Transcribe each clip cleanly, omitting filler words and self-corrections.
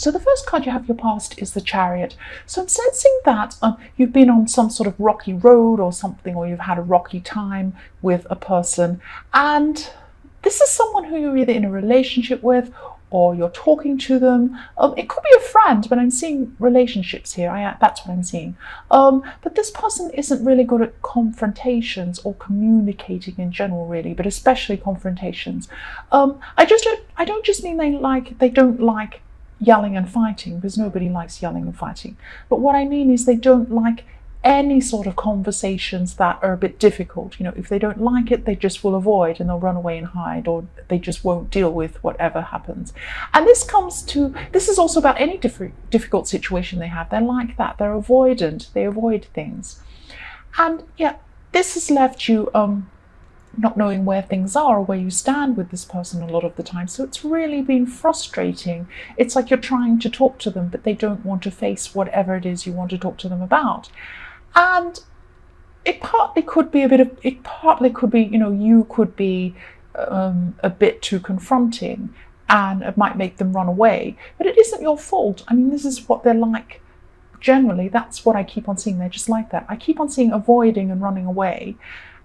So the first card you have your past is the Chariot. So I'm sensing that you've been on some sort of rocky road or something, or you've had a rocky time with a person. And this is someone who you're either in a relationship with or you're talking to them. It could be a friend, but I'm seeing relationships here. That's what I'm seeing. But this person isn't really good at confrontations or communicating in general, really, but especially confrontations. I don't just mean they don't like yelling and fighting, because nobody likes yelling and fighting. But what I mean is they don't like any sort of conversations that are a bit difficult. If they don't like it, they just will avoid and they'll run away and hide, or they just won't deal with whatever happens. And this is also about any difficult situation they have. They're like that. They're avoidant. They avoid things. And yeah, this has left you not knowing where things are or where you stand with this person a lot of the time. So it's really been frustrating. It's like you're trying to talk to them, but they don't want to face whatever it is you want to talk to them about. And it partly could be you could be a bit too confronting, and it might make them run away. But it isn't your fault. I mean, this is what they're like. Generally, that's what I keep on seeing. They're just like that. I keep on seeing avoiding and running away.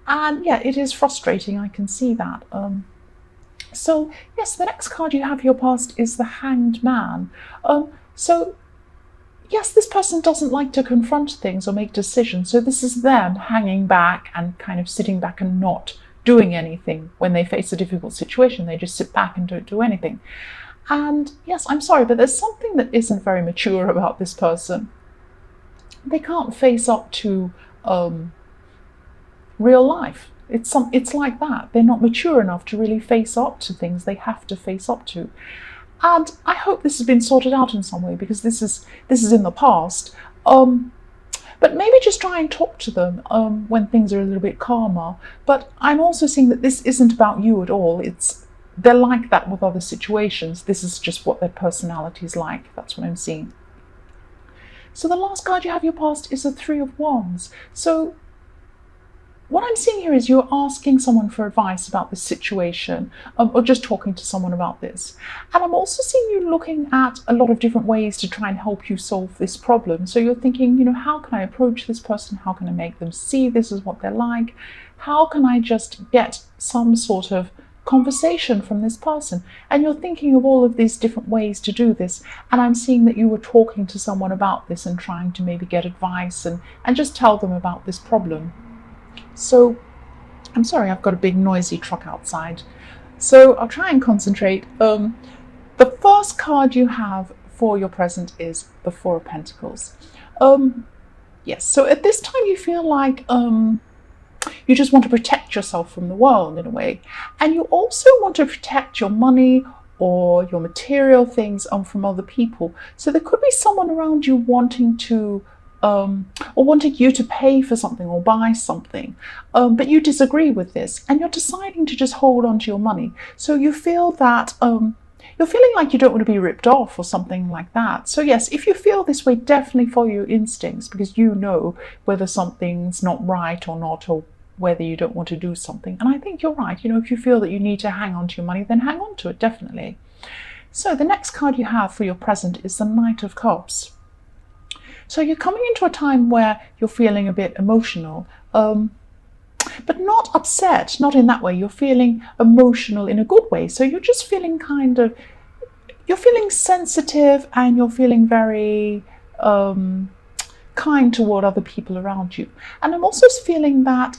And yeah, it is frustrating. I can see that. So yes, the next card you have your past is the Hanged Man. So yes, this person doesn't like to confront things or make decisions. So this is them hanging back and kind of sitting back and not doing anything when they face a difficult situation. They just sit back and don't do anything. And yes, I'm sorry, but there's something that isn't very mature about this person. They can't face up to real life. It's like that. They're not mature enough to really face up to things they have to face up to. And I hope this has been sorted out in some way, because this is in the past. But maybe just try and talk to them when things are a little bit calmer. But I'm also seeing that this isn't about you at all. They're like that with other situations. This is just what their personality is like. That's what I'm seeing. So the last card you have your past is the Three of Wands. So what I'm seeing here is you're asking someone for advice about this situation, or just talking to someone about this. And I'm also seeing you looking at a lot of different ways to try and help you solve this problem. So you're thinking, how can I approach this person? How can I make them see this is what they're like? How can I just get some sort of conversation from this person? And you're thinking of all of these different ways to do this. And I'm seeing that you were talking to someone about this and trying to maybe get advice and just tell them about this problem. So I'm sorry, I've got a big noisy truck outside. So I'll try and concentrate. The first card you have for your present is the Four of Pentacles. Yes, so at this time you feel like you just want to protect yourself from the world in a way. And you also want to protect your money or your material things from other people. So there could be someone around you wanting to or wanting you to pay for something or buy something, but you disagree with this and you're deciding to just hold on to your money. So you feel that you're feeling like you don't want to be ripped off or something like that. So yes, if you feel this way, definitely follow your instincts, because you know whether something's not right or not, or whether you don't want to do something. And I think you're right. If you feel that you need to hang on to your money, then hang on to it, definitely. So the next card you have for your present is the Knight of Cups. So you're coming into a time where you're feeling a bit emotional, but not upset, not in that way. You're feeling emotional in a good way. So you're just feeling you're feeling sensitive, and you're feeling very kind toward other people around you. And I'm also feeling that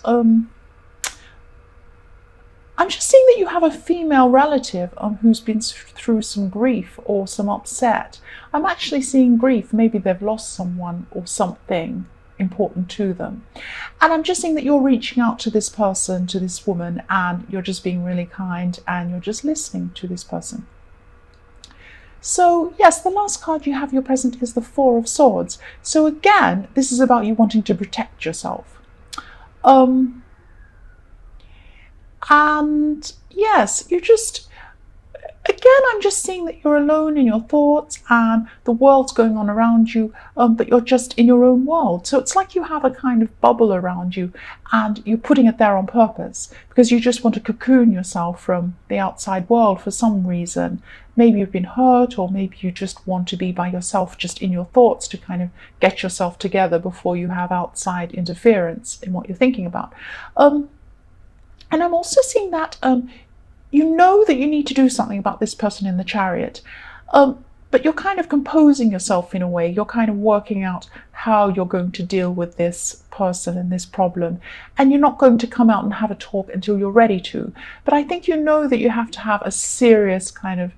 I'm just seeing that you have a female relative who's been through some grief or some upset. I'm actually seeing grief. Maybe they've lost someone or something important to them. And I'm just seeing that you're reaching out to this person, to this woman, and you're just being really kind and you're just listening to this person. So yes, the last card you have your present is the Four of Swords. So again, this is about you wanting to protect yourself. And yes, you just, Again, I'm just seeing that you're alone in your thoughts and the world's going on around you, but you're just in your own world. So it's like you have a kind of bubble around you and you're putting it there on purpose because you just want to cocoon yourself from the outside world for some reason. Maybe you've been hurt, or maybe you just want to be by yourself, just in your thoughts, to kind of get yourself together before you have outside interference in what you're thinking about. And I'm also seeing that you know that you need to do something about this person in the Chariot, but you're kind of composing yourself in a way. You're kind of working out how you're going to deal with this person and this problem, and you're not going to come out and have a talk until you're ready to. But I think you know that you have to have a serious kind of,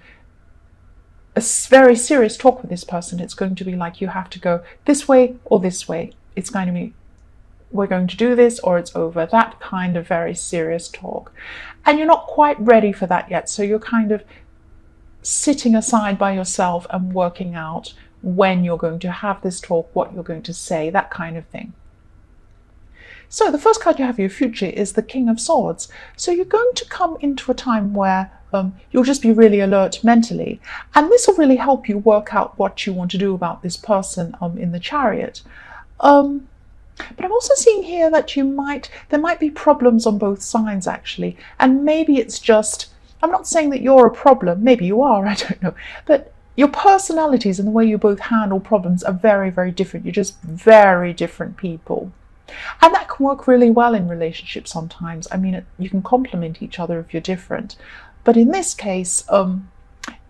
a very serious talk with this person. It's going to be like you have to go this way or this way. It's going to be, we're going to do this or it's over. That kind of very serious talk. And you're not quite ready for that yet. So you're kind of sitting aside by yourself and working out when you're going to have this talk, what you're going to say, that kind of thing. So the first card you have for your future is the King of Swords. So you're going to come into a time where you'll just be really alert mentally. And this will really help you work out what you want to do about this person in the Chariot. But I'm also seeing here that there might be problems on both sides actually. And maybe it's just, I'm not saying that you're a problem, maybe you are, I don't know. But your personalities and the way you both handle problems are very, very different. You're just very different people. And that can work really well in relationships sometimes. I mean, you can complement each other if you're different. But in this case,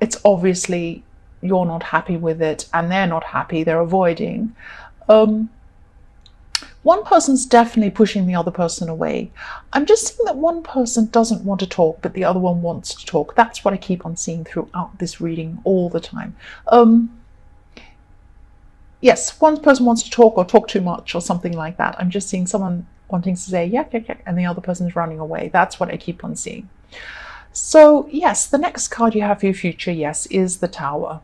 it's obviously you're not happy with it and they're not happy, they're avoiding. One person's definitely pushing the other person away. I'm just seeing that one person doesn't want to talk, but the other one wants to talk. That's what I keep on seeing throughout this reading all the time. Yes, one person wants to talk or talk too much or something like that. I'm just seeing someone wanting to say, yeah, and the other person's running away. That's what I keep on seeing. So, yes, the next card you have for your future, yes, is the Tower.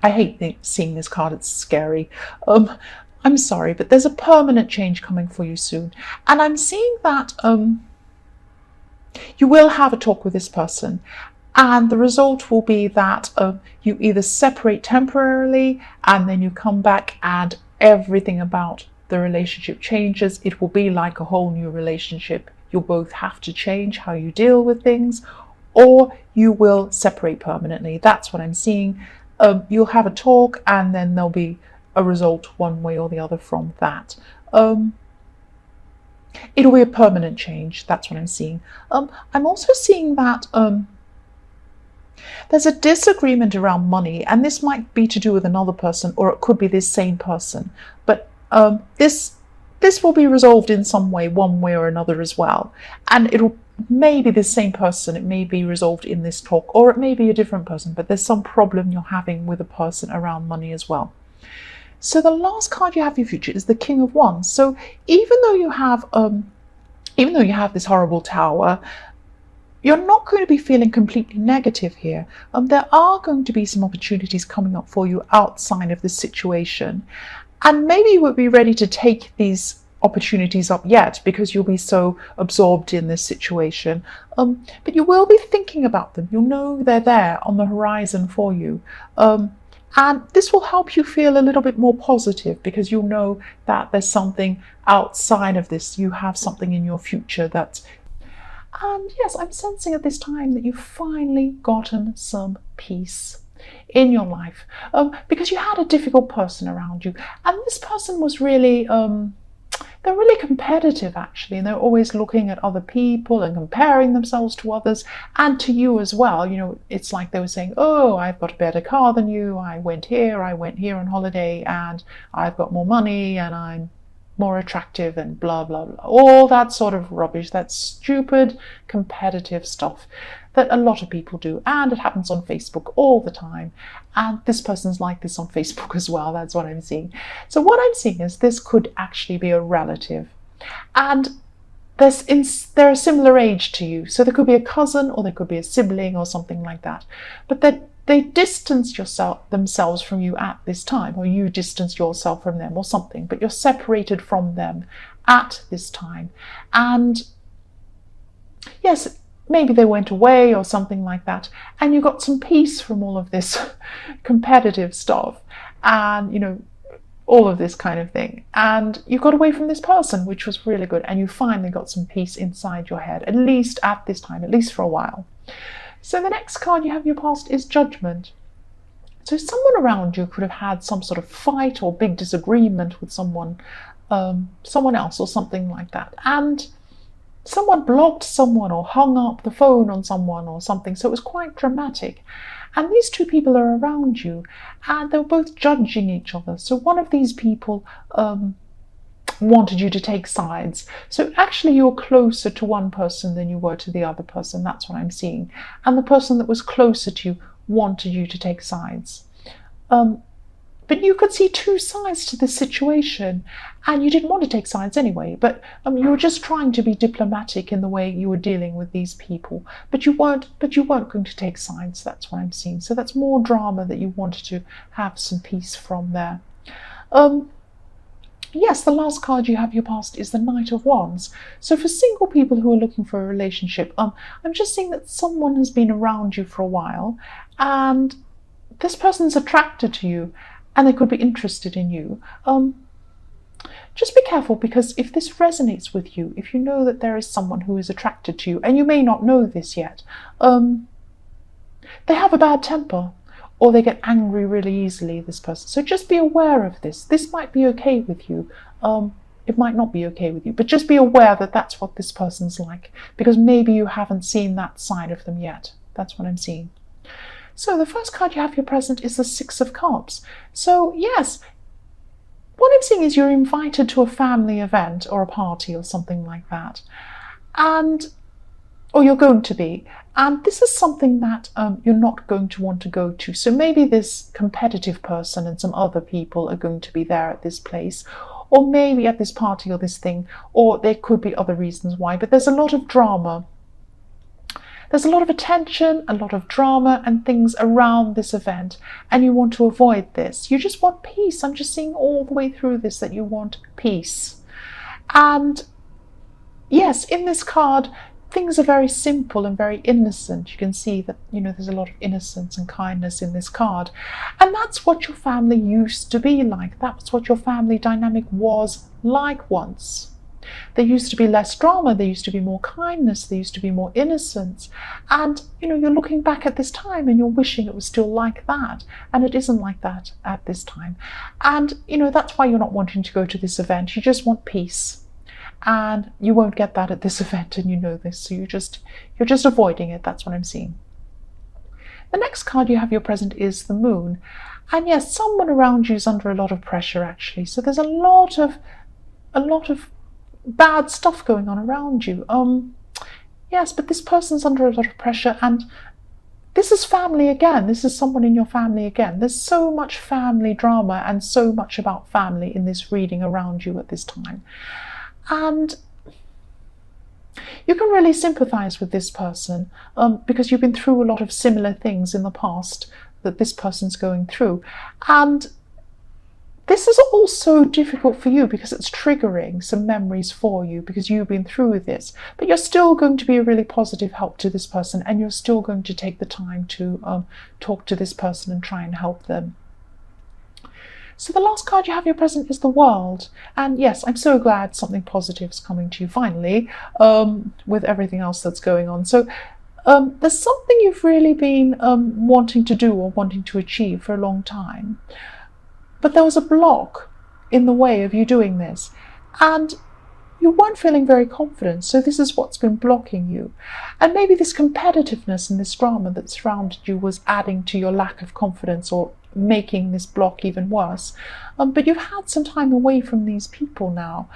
I hate seeing this card. It's scary. I'm sorry, but there's a permanent change coming for you soon. And I'm seeing that you will have a talk with this person. And the result will be that you either separate temporarily and then you come back and everything about the relationship changes. It will be like a whole new relationship. You'll both have to change how you deal with things, or you will separate permanently. That's what I'm seeing. You'll have a talk and then there'll be a result one way or the other from that. It'll be a permanent change. That's what I'm seeing. I'm also seeing that there's a disagreement around money, and this might be to do with another person, or it could be this same person. But this will be resolved in some way, one way or another as well. And it'll maybe the same person. It may be resolved in this talk, or it may be a different person. But there's some problem you're having with a person around money as well. So the last card you have for your future is the King of Wands. So even though you have this horrible Tower, you're not going to be feeling completely negative here. There are going to be some opportunities coming up for you outside of this situation. And maybe you won't be ready to take these opportunities up yet because you'll be so absorbed in this situation. But you will be thinking about them. You'll know they're there on the horizon for you. And this will help you feel a little bit more positive because you'll know that there's something outside of this. You have something in your future that's... And yes, I'm sensing at this time that you've finally gotten some peace in your life because you had a difficult person around you. And this person was really... they're really competitive actually, and they're always looking at other people and comparing themselves to others and to you as well. You know, it's like they were saying, oh, I've got a better car than you, I went here on holiday, and I've got more money and I'm more attractive and blah blah blah, all that sort of rubbish, that stupid competitive stuff that a lot of people do, and it happens on Facebook all the time. And this person's like this on Facebook as well. That's what I'm seeing. So what I'm seeing is this could actually be a relative, and they're a similar age to you. So there could be a cousin, or there could be a sibling or something like that. But they distanced themselves from you at this time, or you distanced yourself from them or something, but you're separated from them at this time. And yes, maybe they went away or something like that, and you got some peace from all of this competitive stuff, and all of this kind of thing, and you got away from this person, which was really good, and you finally got some peace inside your head, at least at this time, at least for a while. So the next card you have in your past is Judgment. So someone around you could have had some sort of fight or big disagreement with someone else or something like that, and someone blocked someone or hung up the phone on someone or something, so it was quite dramatic. And these two people are around you, and they're both judging each other. So one of these people wanted you to take sides. So actually you're closer to one person than you were to the other person. That's what I'm seeing. And the person that was closer to you wanted you to take sides. But you could see two sides to this situation, and you didn't want to take sides anyway, but you were just trying to be diplomatic in the way you were dealing with these people, but you weren't going to take sides. That's what I'm seeing. So that's more drama that you wanted to have some peace from there. Yes, the last card you have in your past is the Knight of Wands. So for single people who are looking for a relationship, I'm just seeing that someone has been around you for a while, and this person's attracted to you, and they could be interested in you. Just be careful, because if this resonates with you, if you know that there is someone who is attracted to you, and you may not know this yet, they have a bad temper, or they get angry really easily, this person. So just be aware of this. This might be okay with you. It might not be okay with you, but just be aware that that's what this person's like, because maybe you haven't seen that side of them yet. That's what I'm seeing. So the first card you have here present is the Six of Cups. So yes, what I'm seeing is you're invited to a family event or a party or something like that, or you're going to be, and this is something that you're not going to want to go to. So maybe this competitive person and some other people are going to be there at this place, or maybe at this party or this thing, or there could be other reasons why, but there's a lot of drama. There's a lot of attention, a lot of drama and things around this event, and you want to avoid this. You just want peace. I'm just seeing all the way through this that you want peace. And yes, in this card, things are very simple and very innocent. You can see that, there's a lot of innocence and kindness in this card. And that's what your family used to be like. That's what your family dynamic was like once. There used to be less drama, there used to be more kindness, there used to be more innocence. And, you're looking back at this time and you're wishing it was still like that. And it isn't like that at this time. And, that's why you're not wanting to go to this event. You just want peace. And you won't get that at this event, and you know this. So you're just avoiding it. That's what I'm seeing. The next card you have your present is the Moon. And yes, someone around you is under a lot of pressure, actually. So there's a lot of bad stuff going on around you. Yes, but this person's under a lot of pressure, and this is family again. This is someone in your family again. There's so much family drama and so much about family in this reading around you at this time. And you can really sympathize with this person because you've been through a lot of similar things in the past that this person's going through. And this is also difficult for you because it's triggering some memories for you because you've been through this. But you're still going to be a really positive help to this person, and you're still going to take the time to talk to this person and try and help them. So the last card you have your present is the World. And yes, I'm so glad something positive is coming to you finally, with everything else that's going on. So there's something you've really been wanting to do or wanting to achieve for a long time. But there was a block in the way of you doing this, and you weren't feeling very confident. So this is what's been blocking you. And maybe this competitiveness and this drama that surrounded you was adding to your lack of confidence or making this block even worse. But you've had some time away from these people now,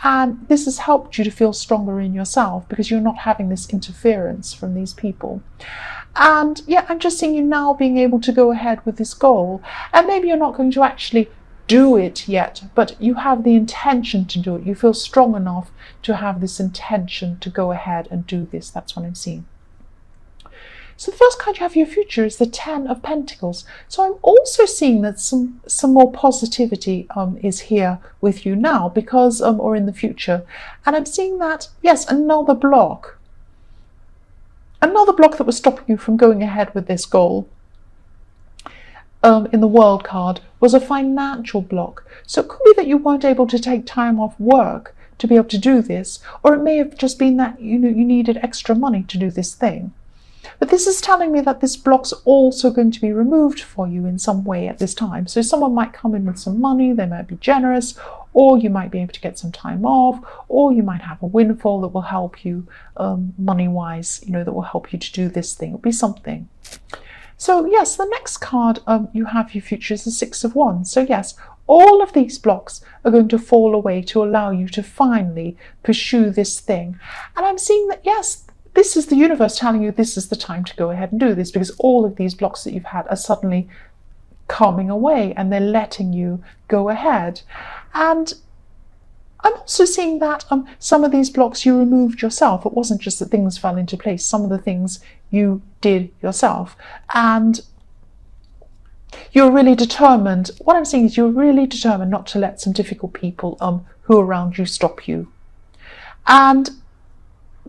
and this has helped you to feel stronger in yourself because you're not having this interference from these people. And yeah, I'm just seeing you now being able to go ahead with this goal, and maybe you're not going to actually do it yet, but you have the intention to do it. You feel strong enough to have this intention to go ahead and do this. That's what I'm seeing. So the first card you have for your future is the Ten of Pentacles. So I'm also seeing that some more positivity is here with you now because or in the future. And I'm seeing that, yes, another block Another block that was stopping you from going ahead with this goal in the World card was a financial block. So it could be that you weren't able to take time off work to be able to do this, or it may have just been that you needed extra money to do this thing. But this is telling me that this block's also going to be removed for you in some way at this time. So someone might come in with some money, they might be generous, or you might be able to get some time off, or you might have a windfall that will help you money-wise, that will help you to do this thing. It'll be something. So yes, the next card you have for your future is the Six of Wands. So yes, all of these blocks are going to fall away to allow you to finally pursue this thing. And I'm seeing that, yes, this is the universe telling you this is the time to go ahead and do this, because all of these blocks that you've had are suddenly coming away and they're letting you go ahead. And I'm also seeing that some of these blocks you removed yourself. It wasn't just that things fell into place. Some of the things you did yourself. And you're really determined. What I'm saying is you're really determined not to let some difficult people who are around you stop you. And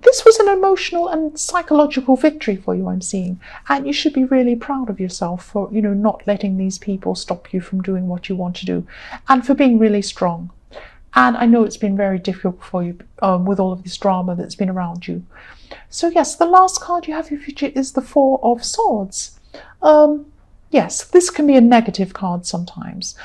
this was an emotional and psychological victory for you, I'm seeing. And you should be really proud of yourself for, not letting these people stop you from doing what you want to do, and for being really strong. And I know it's been very difficult for you with all of this drama that's been around you. So yes, the last card you have in your future is the Four of Swords. Yes, this can be a negative card sometimes.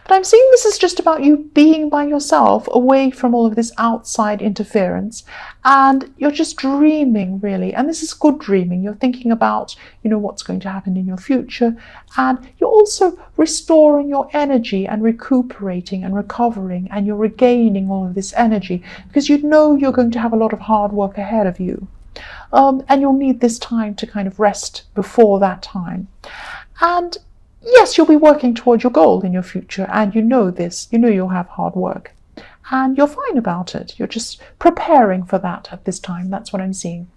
But I'm seeing this is just about you being by yourself, away from all of this outside interference, and you're just dreaming, really. And this is good dreaming. You're thinking about, what's going to happen in your future, and you're also restoring your energy and recuperating and recovering, and you're regaining all of this energy because you're going to have a lot of hard work ahead of you. And you'll need this time to kind of rest before that time. And yes, you'll be working towards your goal in your future, and this. You'll have hard work, and you're fine about it. You're just preparing for that at this time. That's what I'm seeing.